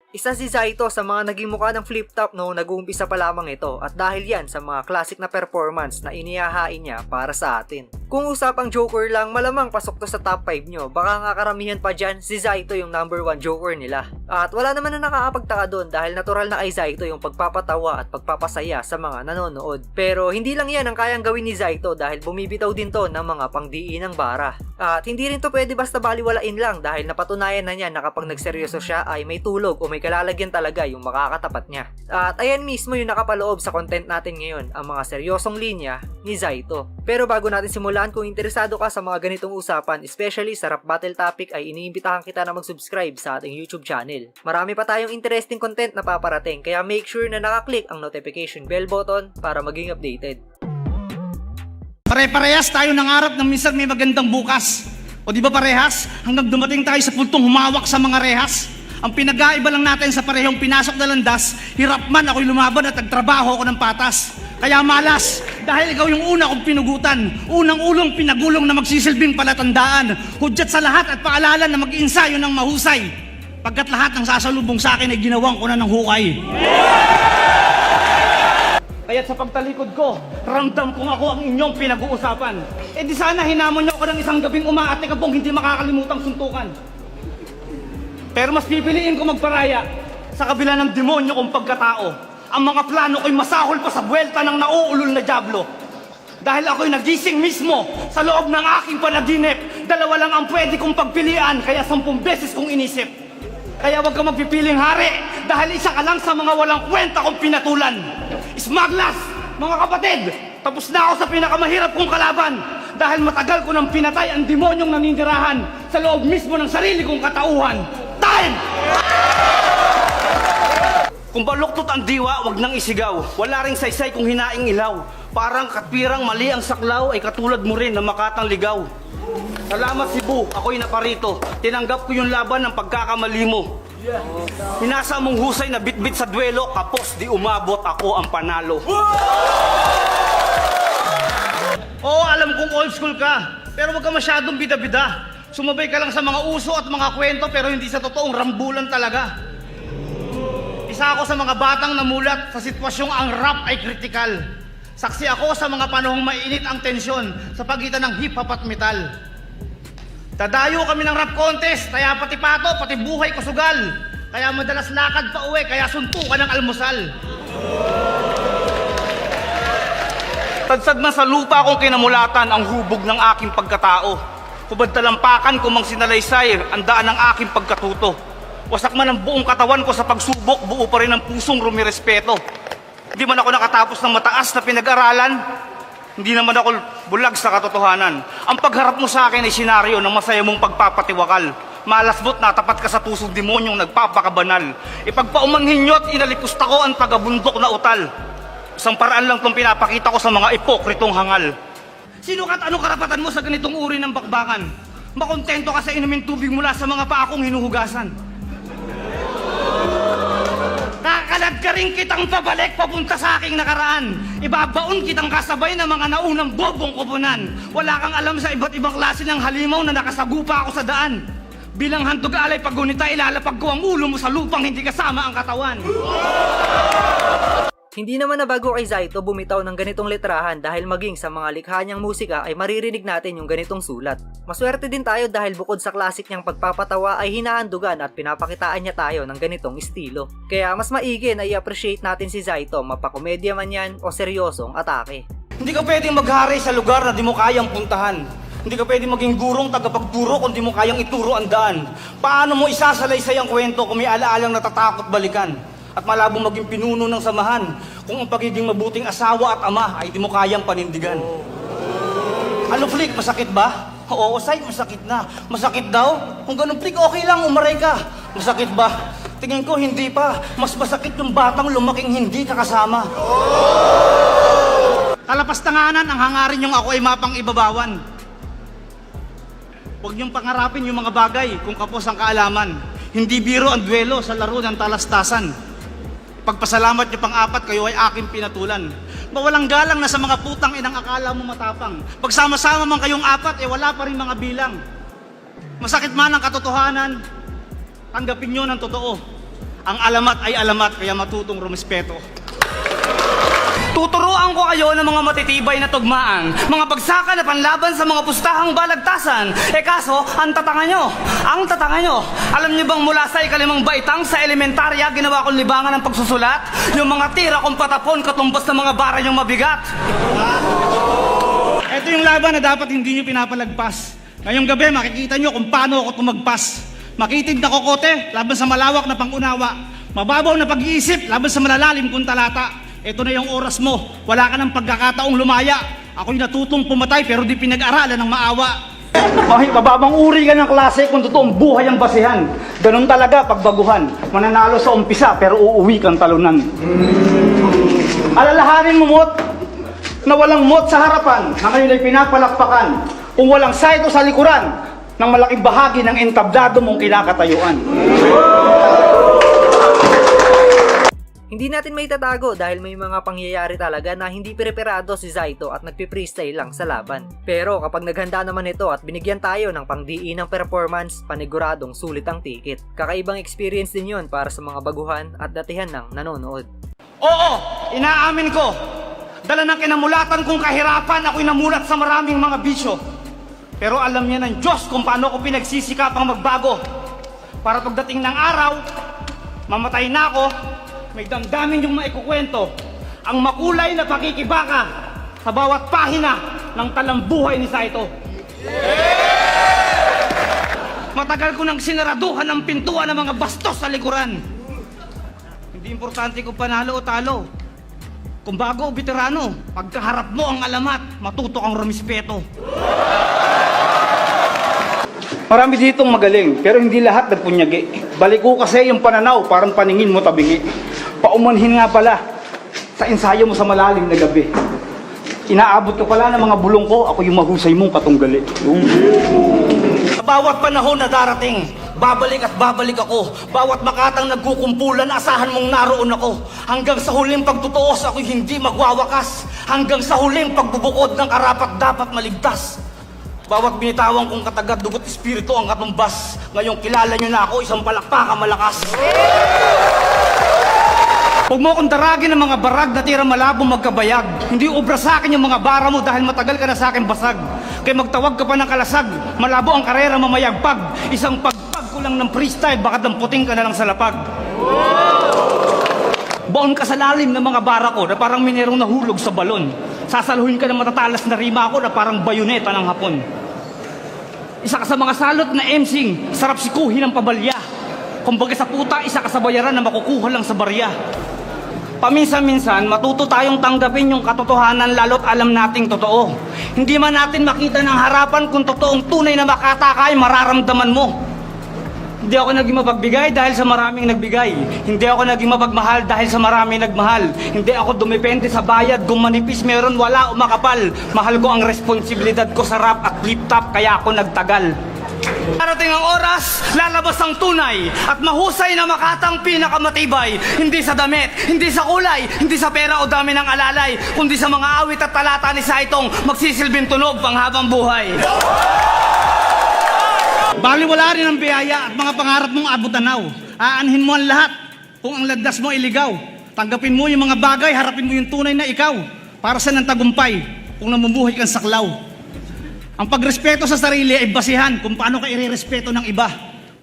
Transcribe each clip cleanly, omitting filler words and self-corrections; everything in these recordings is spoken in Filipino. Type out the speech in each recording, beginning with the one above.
Isa si Zaito sa mga naging mukha ng flip top noong nag-uumpisa pa lamang ito at dahil yan sa mga classic na performance na inihahain niya para sa atin. Kung usapang Joker lang, malamang pasok to sa top 5 nyo, baka nga karamihan pa dyan si Zaito yung number 1 Joker nila. At wala naman na nakakapagtaka doon dahil natural na kay Zaito yung pagpapatawa at pagpapasaya sa mga nanonood. Pero hindi lang yan ang kayang gawin ni Zaito dahil bumibitaw din to ng mga pangdiin ng bara. At hindi rin to pwede basta baliwalain lang dahil napatunayan na niya na kapag nagseryoso siya ay may tulog o may kalalagyan talaga yung makakatapat niya. At ayan mismo yung nakapaloob sa content natin ngayon, ang mga seryosong linya ni Zaito. Pero bago natin simulan, kung interesado ka sa mga ganitong usapan, especially sa rap battle topic, ay iniimbitahan kita na mag-subscribe sa ating YouTube channel. Marami pa tayong interesting content na paparating, kaya make sure na nakaklik ang notification bell button para maging updated. Pare-parehas tayo nangarap na minsan may magandang bukas. O di ba parehas? Hanggang dumating tayo sa puntong humawak sa mga rehas. Ang pinag-aiba lang natin sa parehong pinasok na landas, hirap man ako'y lumaban at nagtrabaho ako ng patas. Kaya malas, dahil ikaw yung una kong pinugutan, unang ulong pinagulong na magsisilbing palatandaan, hudyat sa lahat at paalala na mag-iinsayo ng mahusay. Pagkat lahat ng sasalubong sa akin ay ginawang ko na ng hukay. Kaya't sa pagtalikod ko, ramdam kong ako ang inyong pinag-uusapan. E di sana hinamon niyo ako ng isang gabing umaate ka pong hindi makakalimutang suntukan. Pero mas pipiliin ko magparaya sa kabila ng demonyo kong pagkatao. Ang mga plano ko'y masahol pa sa buwelta ng nauulol na dyablo. Dahil ako'y nagising mismo sa loob ng aking panaginip. Dalawa lang ang pwede kong pagpilian, kaya 10 beses kong inisip. Kaya wag ka magpipiling hari, dahil isa ka lang sa mga walang kwenta kong pinatulan. Smaglas, mga kapatid, tapos na ako sa pinakamahirap kong kalaban. Dahil matagal ko nang pinatay ang demonyong naninirahan sa loob mismo ng sarili kong katauhan. Time! Kung baluktot ang diwa, wag nang isigaw. Wala ring saysay kung hinaing ilaw. Parang katwirang mali ang saklaw, ay katulad mo rin na makatang ligaw. Salamat Cebu, ako'y naparito. Tinanggap ko yung laban ng pagkakamali mo. Hinasa mong husay na bitbit sa duelo, kapos di umabot, ako ang panalo. Oo, alam kong old school ka, pero wag ka masyadong bida-bida. Sumabay ka lang sa mga uso at mga kwento, pero hindi sa totoong rambulan talaga. Isa ako sa mga batang namulat sa sitwasyong ang rap ay kritikal. Saksi ako sa mga panahong mainit ang tensyon sa pagitan ng hip-hop at metal. Dadayo kami ng rap contest, kaya pati pato, pati buhay ko sugal. Kaya madalas lakad pa uwi, kaya suntukan ng almusal. Tadsad na sa lupa akong kinamulatan ang hubog ng aking pagkatao. Hubad talampakan ko mang sinalaysay ang daan ng aking pagkatuto. Wasak man ang buong katawan ko sa pagsubok, buo pa rin ang pusong rumirespeto. Hindi man ako nakatapos ng mataas na pinag-aralan, hindi naman ako bulag sa katotohanan. Ang pagharap mo sa akin ay senaryo ng masaya mong pagpapatiwakal. Malasbot na tapat ka sa pusong demonyong nagpapakabanal. Ipagpaumanhin nyo at inalikusta ko ang tagabundok na utal. Isang paraan lang itong pinapakita ko sa mga ipokritong hangal. Sino ka't anong karapatan mo sa ganitong uri ng bakbakan? Makontento ka sa inumin tubig mula sa mga paakong hinuhugasan. Kakalag ka rin kitang pabalik papunta sa aking nakaraan. Ibabaon kitang kasabay ng mga naunang bobong kupunan. Wala kang alam sa iba't ibang klase ng halimaw na nakasagupa ako sa daan. Bilang handog alay paggunita, ilalapag ko ang ulo mo sa lupang hindi kasama ang katawan. Hindi naman na bago kay Zaito bumitaw ng ganitong letrahan dahil maging sa mga likha niyang musika ay maririnig natin yung ganitong sulat. Maswerte din tayo dahil bukod sa classic niyang pagpapatawa ay hinahandugan at pinapakitaan niya tayo ng ganitong estilo. Kaya mas maigi na i-appreciate natin si Zaito, mapakomedya man yan o seryosong atake. Hindi ka pwedeng maghari sa lugar na di mo kayang puntahan. Hindi ka pwedeng maging gurong tagapagturo kung di mo kayang ituro ang daan. Paano mo isasalaysay ang kwento kung may alaalang natatakot balikan? At malabong maging pinuno ng samahan kung ang pagiging mabuting asawa at ama ay di mo kayang panindigan. Ano flick, masakit ba? Oo, Sai, masakit na. Masakit daw? Kung ganun flick, okay lang, umaray ka. Masakit ba? Tingin ko hindi pa. Mas masakit yung batang lumaking hindi kakasama. Kalapastanganan ang hangarin yung ako ay mapang ibabawan. Huwag niyong pangarapin yung mga bagay kung kapos ang kaalaman. Hindi biro ang duelo sa laro ng talastasan. Pagpasalamat niyo pang-apat, kayo ay aking pinatulan. Mawalang galang na sa mga putang inang akala mo matapang. Pagsama-sama man kayong apat, wala pa rin mga bilang. Masakit man ang katotohanan, tanggapin niyo ng totoo. Ang alamat ay alamat, kaya matutong rumispeto. Tuturuan ko kayo ng mga matitibay na tugmaan, mga bagsakan na panlaban sa mga pustahang balagtasan. Kaso, ang tatanga nyo, alam nyo bang mula sa ikalimang baitang sa elementarya, ginawa kong libangan ng pagsusulat? Yung mga tira kong patapon katumbas ng mga bara yung mabigat. Ito yung laban na dapat hindi nyo pinapalagpas. Ngayong gabi, makikita nyo kung paano ako tumagpas. Makitid na kokote, laban sa malawak na pangunawa. Mababaw na pag-iisip, laban sa malalalim kong talata. Ito na yung oras mo, wala ka ng pagkakataong lumaya. Ako'y natutong pumatay pero di pinag-aralan ng maawa. Mababang uri ka ng klase kung totoong buhay ang basihan. Ganun talaga pagbaguhan. Mananalo sa umpisa pero uuwi kang talunan. Alalahanin mo, Mot, na walang mot sa harapan na ngayon ay pinapalakpakan. Kung walang saito sa likuran ng malaking bahagi ng entablado mong kinakatayuan. Hindi natin may tatago dahil may mga pangyayari talaga na hindi preparado si Zaito at nagpi-freestyle lang sa laban. Pero kapag naghanda naman ito at binigyan tayo ng pangdiinang performance, paniguradong sulit ang ticket. Kakaibang experience din yun para sa mga baguhan at datihan ng nanonood. Oo, inaamin ko. Dala ng kinamulatan kong kahirapan, ako'y namulat sa maraming mga bisyo. Pero alam niya ng Diyos kung paano ko pinagsisikapang magbago. Para pagdating ng araw, mamatay na ako, may damdamin yung maikukwento. Ang makulay na pakikibaka sa bawat pahina ng talambuhay ni Zaito. Matagal ko nang sinaraduhan ang pintuan ng mga bastos sa likuran. Hindi importante kung panalo o talo. Kung bago o veterano, pagkaharap mo ang alamat, matuto kang rumispeto. Marami ditong magaling, pero hindi lahat nagpunyagi. Baliko kasi yung pananaw, parang paningin mo tabingi. Paumanhin nga pala sa ensayo mo sa malalim na gabi. Inaabot ka pala ng mga bulong ko, ako yung mahusay mong katunggali. Sa bawat panahon na darating, babalik at babalik ako. Bawat makatang nagkukumpulan, asahan mong naroon ako. Hanggang sa huling pagtutuos, ako'y hindi magwawakas. Hanggang sa huling pagbubukod ng karapat dapat maligtas. Bawat binitawan kong katagat, dugot espiritu ang katumbas. Ngayong kilala nyo na ako, isang palakpakan malakas. Huwag mo akong daragin ng mga barag na tira malabo magkabayag. Hindi ubra sa akin yung mga bara mo dahil matagal ka na sa akin basag. Kaya magtawag ka pa ng kalasag, malabo ang karera mamayagpag. Isang pagpag ko lang ng freestyle, baka damputing ka na lang sa lapag. Baon ka sa lalim ng mga bara ko na parang minerong nahulog sa balon. Sasaluhin ka ng matatalas na rima ako na parang bayoneta ng hapon. Isa ka sa mga salot na emsing, sarap sikuhin ng pabalya. Kumbaga sa puta, isa ka sa bayaran na makukuha lang sa barya. Paminsan-minsan, matuto tayong tanggapin yung katotohanan lalo't alam nating totoo. Hindi man natin makita ng harapan kung totoong tunay na makataka ay mararamdaman mo. Hindi ako naging mapagbigay dahil sa maraming nagbigay. Hindi ako naging mapagmahal dahil sa maraming nagmahal. Hindi ako dumepende sa bayad kung manipis meron wala o makapal. Mahal ko ang responsibilidad ko sa rap at flip-top kaya ako nagtagal. Parating ang oras, lalabas ang tunay at mahusay na makatang pinakamatibay. Hindi sa damit, hindi sa kulay, hindi sa pera o dami ng alalay, kundi sa mga awit at talata ni Zaitong magsisilbing tunog panghabang buhay. Baliwala rin ang biyaya at mga pangarap mong abot-tanaw. Aanhin mo ang lahat kung ang landas mo iligaw. Tanggapin mo yung mga bagay, harapin mo yung tunay na ikaw. Para sa nang tagumpay kung namumuhay kang saklaw. Ang pagrespeto sa sarili ay basihan kung paano ka irerespeto ng iba.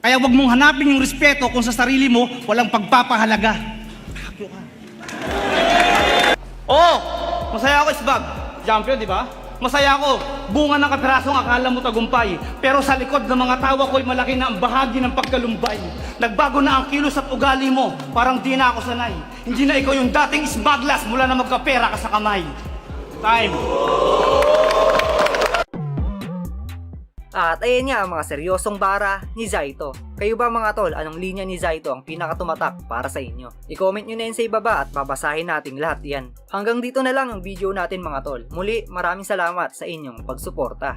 Kaya wag mong hanapin yung respeto kung sa sarili mo walang pagpapahalaga. Oh, masaya ako, Isbag. Champion, di ba? Masaya ako, bunga ng kapirasong akala mo tagumpay. Pero sa likod ng mga tawa ko'y malaki na ang bahagi ng pagkalumbay. Nagbago na ang kilos at ugali mo, parang di na ako sanay. Hindi na ikaw yung dating Isbaglas mula na magkapera ka sa kamay. Time. At ayan nga ang mga seryosong bara ni Zaito. Kayo ba mga tol, anong linya ni Zaito ang pinakatumatak para sa inyo? I-comment nyo na yan sa ibaba at babasahin natin lahat yan. Hanggang dito na lang ang video natin mga tol. Muli, maraming salamat sa inyong pagsuporta.